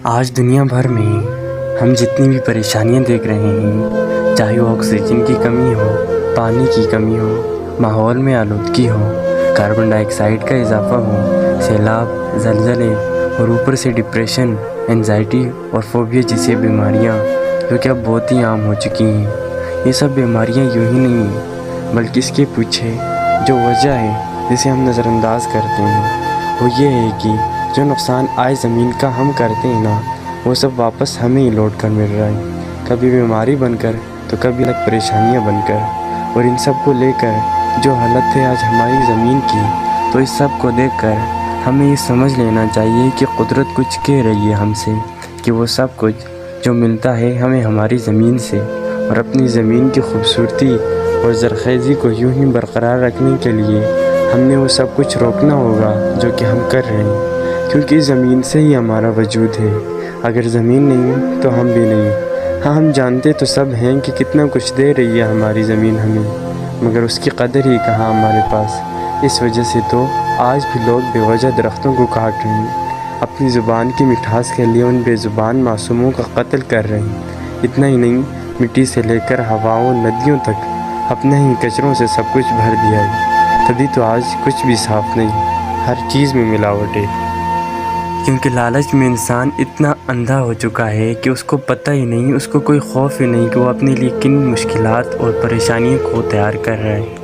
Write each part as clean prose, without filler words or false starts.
آج دنیا بھر میں ہم جتنی بھی پریشانیاں دیکھ رہے ہیں، چاہے وہ آکسیجن کی کمی ہو، پانی کی کمی ہو، ماحول میں آلودگی ہو، کاربن ڈائی آکسائڈ کا اضافہ ہو، سیلاب، زلزلے اور اوپر سے ڈپریشن، انزائٹی اور فوبیا جیسی بیماریاں جو کہ اب بہت ہی عام ہو چکی ہیں۔ یہ سب بیماریاں یوں ہی نہیں ہیں، بلکہ اس کے پیچھے جو وجہ ہے جسے ہم نظر انداز کرتے ہیں وہ یہ ہے کہ جو نقصان آج زمین کا ہم کرتے ہیں نا، وہ سب واپس ہمیں ہی لوٹ کر مل رہا ہے، کبھی بیماری بن کر تو کبھی الگ پریشانیاں بن کر۔ اور ان سب کو لے کر جو حالت ہے آج ہماری زمین کی، تو اس سب کو دیکھ کر ہمیں یہ سمجھ لینا چاہیے کہ قدرت کچھ کہہ رہی ہے ہم سے، کہ وہ سب کچھ جو ملتا ہے ہمیں ہماری زمین سے، اور اپنی زمین کی خوبصورتی اور زرخیزی کو یوں ہی برقرار رکھنے کے لیے ہم نے وہ سب کچھ روکنا ہوگا جو کہ ہم کر رہے ہیں، کیونکہ زمین سے ہی ہمارا وجود ہے۔ اگر زمین نہیں تو ہم بھی نہیں۔ ہاں، ہم جانتے تو سب ہیں کہ کتنا کچھ دے رہی ہے ہماری زمین ہمیں، مگر اس کی قدر ہی کہاں ہمارے پاس۔ اس وجہ سے تو آج بھی لوگ بے وجہ درختوں کو کاٹ رہے ہیں، اپنی زبان کی مٹھاس کے لیے ان بے زبان معصوموں کا قتل کر رہے ہیں۔ اتنا ہی نہیں، مٹی سے لے کر ہواؤں، ندیوں تک اپنے ہی کچروں سے سب کچھ بھر دیا ہے۔ تبھی تو آج کچھ بھی صاف نہیں، ہر چیز میں ملاوٹ ہے۔ کیونکہ لالچ میں انسان اتنا اندھا ہو چکا ہے کہ اس کو پتہ ہی نہیں، اس کو کوئی خوف ہی نہیں کہ وہ اپنے لیے کن مشکلات اور پریشانیوں کو تیار کر رہا ہے۔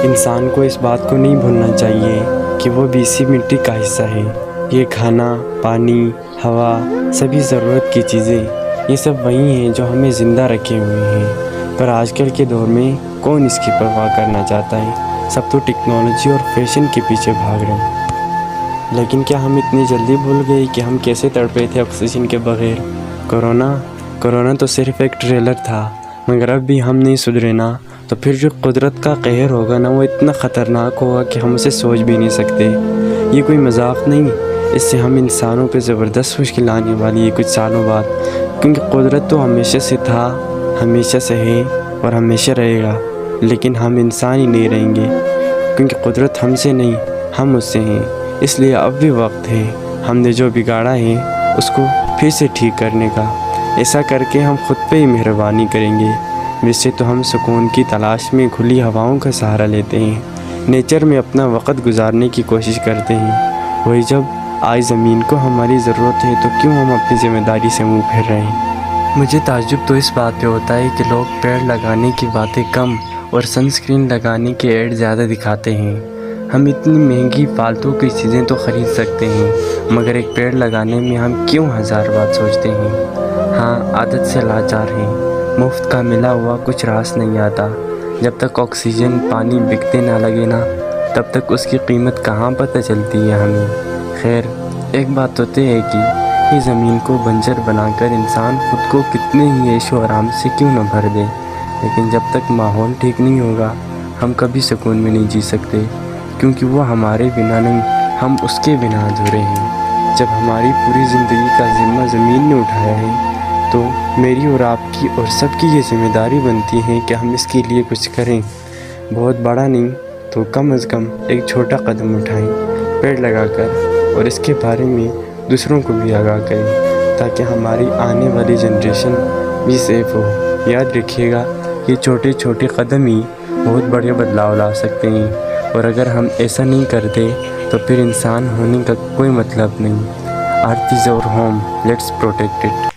انسان کو اس بات کو نہیں بھولنا چاہیے کہ وہ بھی اسی مٹی کا حصہ ہے۔ یہ کھانا، پانی، ہوا، سبھی ضرورت کی چیزیں، یہ سب وہی ہیں جو ہمیں زندہ رکھے ہوئے ہیں۔ پر آج کل کے دور میں کون اس کی پرواہ کرنا چاہتا ہے؟ سب تو ٹیکنالوجی اور فیشن کے پیچھے بھاگ رہے ہیں۔ لیکن کیا ہم اتنی جلدی بھول گئے کہ ہم کیسے تڑپے تھے آکسیجن کے بغیر؟ کورونا تو صرف ایک ٹریلر تھا، مگر اب بھی ہم نہیں سدھرے نا، تو پھر جو قدرت کا قہر ہوگا نا، وہ اتنا خطرناک ہوگا کہ ہم اسے سوچ بھی نہیں سکتے۔ یہ کوئی مذاق نہیں، اس سے ہم انسانوں پہ زبردست مشکل آنے والی ہے کچھ سالوں بعد، کیونکہ قدرت تو ہمیشہ سے تھا، ہمیشہ سے ہے اور ہمیشہ رہے گا، لیکن ہم انسان ہی نہیں رہیں گے، کیونکہ قدرت ہم سے نہیں، ہم اس سے ہیں۔ اس لیے اب بھی وقت ہے، ہم نے جو بگاڑا ہے اس کو پھر سے ٹھیک کرنے کا۔ ایسا کر کے ہم خود پہ ہی مہربانی کریں گے۔ ویسے تو ہم سکون کی تلاش میں کھلی ہواؤں کا سہارا لیتے ہیں، نیچر میں اپنا وقت گزارنے کی کوشش کرتے ہیں، وہی جب آج زمین کو ہماری ضرورت ہے تو کیوں ہم اپنی ذمہ داری سے منہ پھیر رہے ہیں؟ مجھے تعجب تو اس بات پہ ہوتا ہے کہ لوگ پیڑ لگانے کی باتیں کم اور سن اسکرین لگانے کے ایڈ زیادہ دکھاتے ہیں۔ ہم اتنی مہنگی فالتو کی چیزیں تو خرید سکتے ہیں، مگر ایک پیڑ لگانے میں ہم کیوں ہزار بات سوچتے ہیں؟ ہاں، عادت سے لاچار ہیں، مفت کا ملا ہوا کچھ راس نہیں آتا۔ جب تک آکسیجن، پانی بکتے نہ لگے نا، تب تک اس کی قیمت کہاں پتہ چلتی ہے ہمیں۔ خیر، ایک بات تو طے ہے کہ یہ زمین کو بنجر بنا کر انسان خود کو کتنے ہی عیش و آرام سے کیوں نہ بھر دے، لیکن جب تک ماحول ٹھیک نہیں ہوگا ہم کبھی سکون میں نہیں جی سکتے، کیونکہ وہ ہمارے بنا نہیں، ہم اس کے بنا ادھورے ہیں۔ جب ہماری پوری زندگی کا ذمہ زمین نے اٹھایا ہے تو میری اور آپ کی اور سب کی یہ ذمہ داری بنتی ہے کہ ہم اس کے لیے کچھ کریں، بہت بڑا نہیں تو کم از کم ایک چھوٹا قدم اٹھائیں، پیڑ لگا کر، اور اس کے بارے میں دوسروں کو بھی آگاہ کریں، تاکہ ہماری آنے والی جنریشن بھی سیف ہو۔ یاد رکھیے گا، یہ چھوٹے چھوٹے قدم ہی بہت بڑے بدلاؤ لا سکتے ہیں، اور اگر ہم ایسا نہیں کرتے تو پھر انسان ہونے کا کوئی مطلب نہیں۔ ارتھ از اور ہوم، لیٹس پروٹیکٹ اٹ۔